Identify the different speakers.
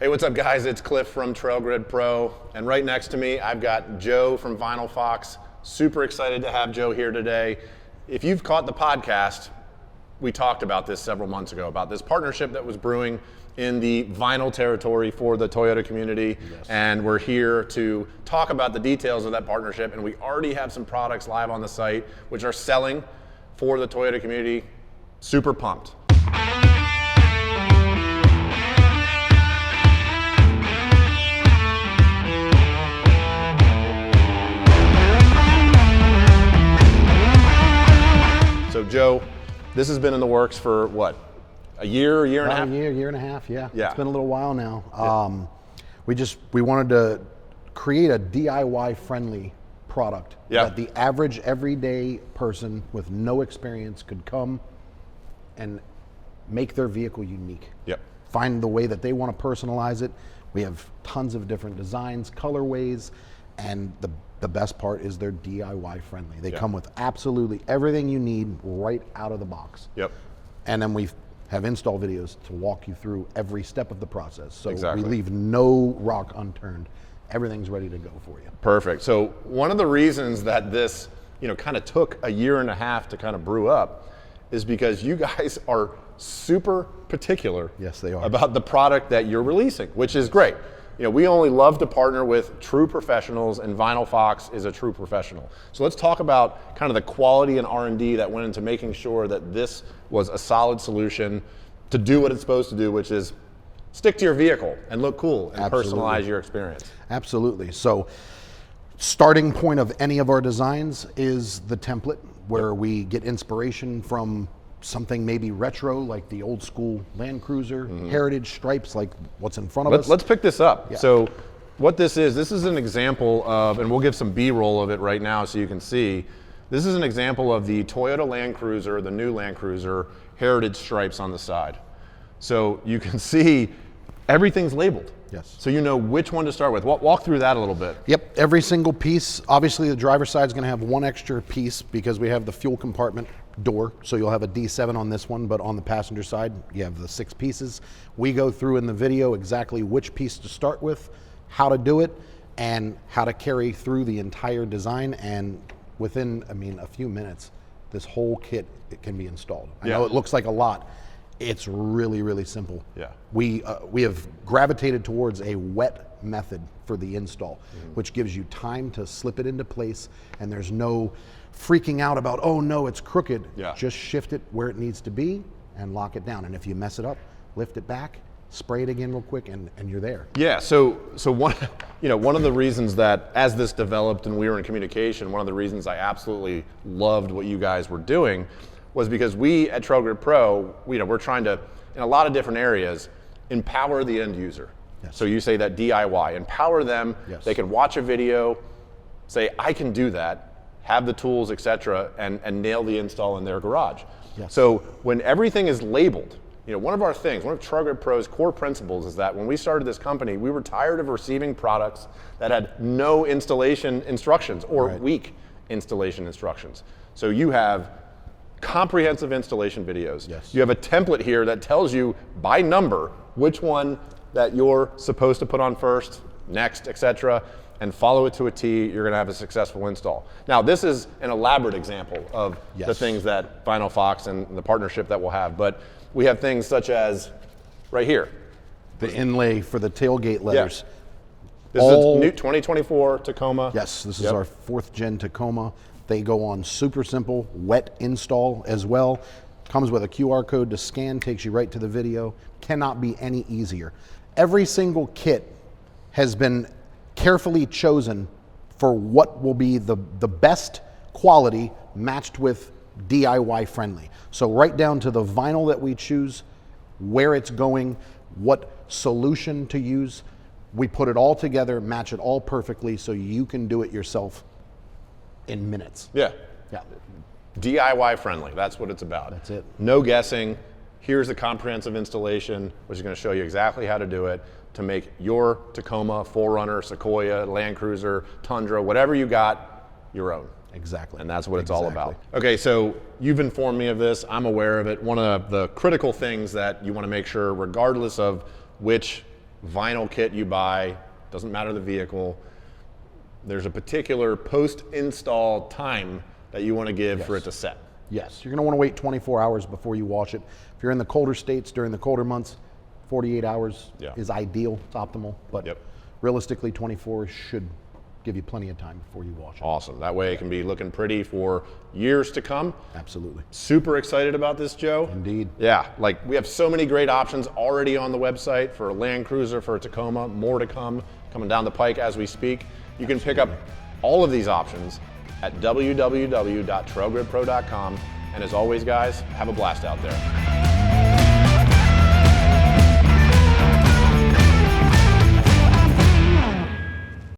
Speaker 1: Hey, what's up guys? It's Cliff from Trail Grid Pro, and right next to me I've got Joe from Vinyl Fox. Super excited to have Joe here today. If you've caught the podcast, we talked about this several months ago, about this partnership that was brewing in the vinyl territory for the Toyota community. Yes. And we're here to talk about the details of that partnership, and we already have some products live on the site which are selling for the Toyota community. Super pumped. So Joe, this has been in the works for what? A year and a half?
Speaker 2: Year and a half, yeah.
Speaker 1: Yeah.
Speaker 2: It's been a little while now. We wanted to create a DIY friendly product that the average everyday person with no experience could come and make their vehicle unique.
Speaker 1: Yep.
Speaker 2: Find the way that they want to personalize it. We have tons of different designs, colorways, and the best part is they're DIY friendly. They come with absolutely everything you need right out of the box.
Speaker 1: Yep.
Speaker 2: And then we have install videos to walk you through every step of the process. So
Speaker 1: exactly.
Speaker 2: We leave no rock unturned. Everything's ready to go for you.
Speaker 1: Perfect. So one of the reasons that this, kind of took a year and a half to kind of brew up is because you guys are super particular.
Speaker 2: Yes, they are.
Speaker 1: About the product that you're releasing, which is great. We only love to partner with true professionals, and Vinyl Fox is a true professional. So let's talk about kind of the quality and R&D that went into making sure that this was a solid solution to do what it's supposed to do, which is stick to your vehicle and look cool and personalize your experience.
Speaker 2: Absolutely. So starting point of any of our designs is the template, where we get inspiration from something maybe retro, like the old school Land Cruiser, heritage stripes like what's in front of us.
Speaker 1: Let's pick this up. Yeah. So what this is an example of, and we'll give some B-roll of it right now so you can see, this is an example of the Toyota Land Cruiser, the new Land Cruiser, heritage stripes on the side. So you can see everything's labeled.
Speaker 2: Yes.
Speaker 1: So you know which one to start with. Walk through that a little bit.
Speaker 2: Yep, every single piece. Obviously the driver's side is going to have one extra piece because we have the fuel compartment door. So you'll have a D7 on this one, but on the passenger side, you have the 6 pieces. We go through in the video exactly which piece to start with, how to do it, and how to carry through the entire design. And within, a few minutes, this whole kit can be installed. I know it looks like a lot. It's really, really simple.
Speaker 1: Yeah.
Speaker 2: We have gravitated towards a wet method for the install, which gives you time to slip it into place, and there's no freaking out about, oh no, it's crooked.
Speaker 1: Yeah.
Speaker 2: Just shift it where it needs to be and lock it down. And if you mess it up, lift it back, spray it again real quick, and you're there.
Speaker 1: Yeah, so one of the reasons that as this developed and we were in communication, one of the reasons I absolutely loved what you guys were doing was because we at Trail Grid Pro, we're trying to, in a lot of different areas, empower the end user.
Speaker 2: Yes.
Speaker 1: So you say that DIY, empower them.
Speaker 2: Yes.
Speaker 1: They can watch a video, say, I can do that, have the tools, etc., and nail the install in their garage.
Speaker 2: Yes.
Speaker 1: So when everything is labeled, one of Trail Grid Pro's core principles is that when we started this company, we were tired of receiving products that had no installation instructions or weak installation instructions. So you have comprehensive installation videos.
Speaker 2: Yes.
Speaker 1: You have a template here that tells you by number which one that you're supposed to put on first, next, etc., and follow it to a T. You're going to have a successful install. Now, this is an elaborate example of the things that Vinyl Fox and the partnership that we'll have, but we have things such as right here.
Speaker 2: The inlay for the tailgate letters.
Speaker 1: This is a new 2024 Tacoma.
Speaker 2: Yes, this is our 4th gen Tacoma. They go on super simple, wet install as well. Comes with a QR code to scan, takes you right to the video. Cannot be any easier. Every single kit has been carefully chosen for what will be the best quality matched with DIY friendly. So right down to the vinyl that we choose, where it's going, what solution to use. We put it all together, match it all perfectly so you can do it yourself in minutes.
Speaker 1: Yeah.
Speaker 2: Yeah.
Speaker 1: DIY friendly, that's what it's about.
Speaker 2: That's it.
Speaker 1: No guessing. Here's a comprehensive installation, which is going to show you exactly how to do it to make your Tacoma, 4Runner, Sequoia, Land Cruiser, Tundra, whatever you got, your own.
Speaker 2: Exactly.
Speaker 1: And that's what it's all about. Okay, so you've informed me of this. I'm aware of it. One of the critical things that you want to make sure, regardless of which vinyl kit you buy, doesn't matter the vehicle, there's a particular post-install time that you want to give for it to set.
Speaker 2: Yes, you're going to want to wait 24 hours before you wash it. If you're in the colder states during the colder months, 48 hours is ideal, it's optimal, but realistically 24 should give you plenty of time before you wash it.
Speaker 1: Awesome. That way it can be looking pretty for years to come.
Speaker 2: Absolutely.
Speaker 1: Super excited about this, Joe.
Speaker 2: Indeed.
Speaker 1: Yeah, like we have so many great options already on the website for a Land Cruiser, for a Tacoma, more to come, coming down the pike as we speak. You can pick up all of these options at www.trailgridpro.com. And as always, guys, have a blast out there.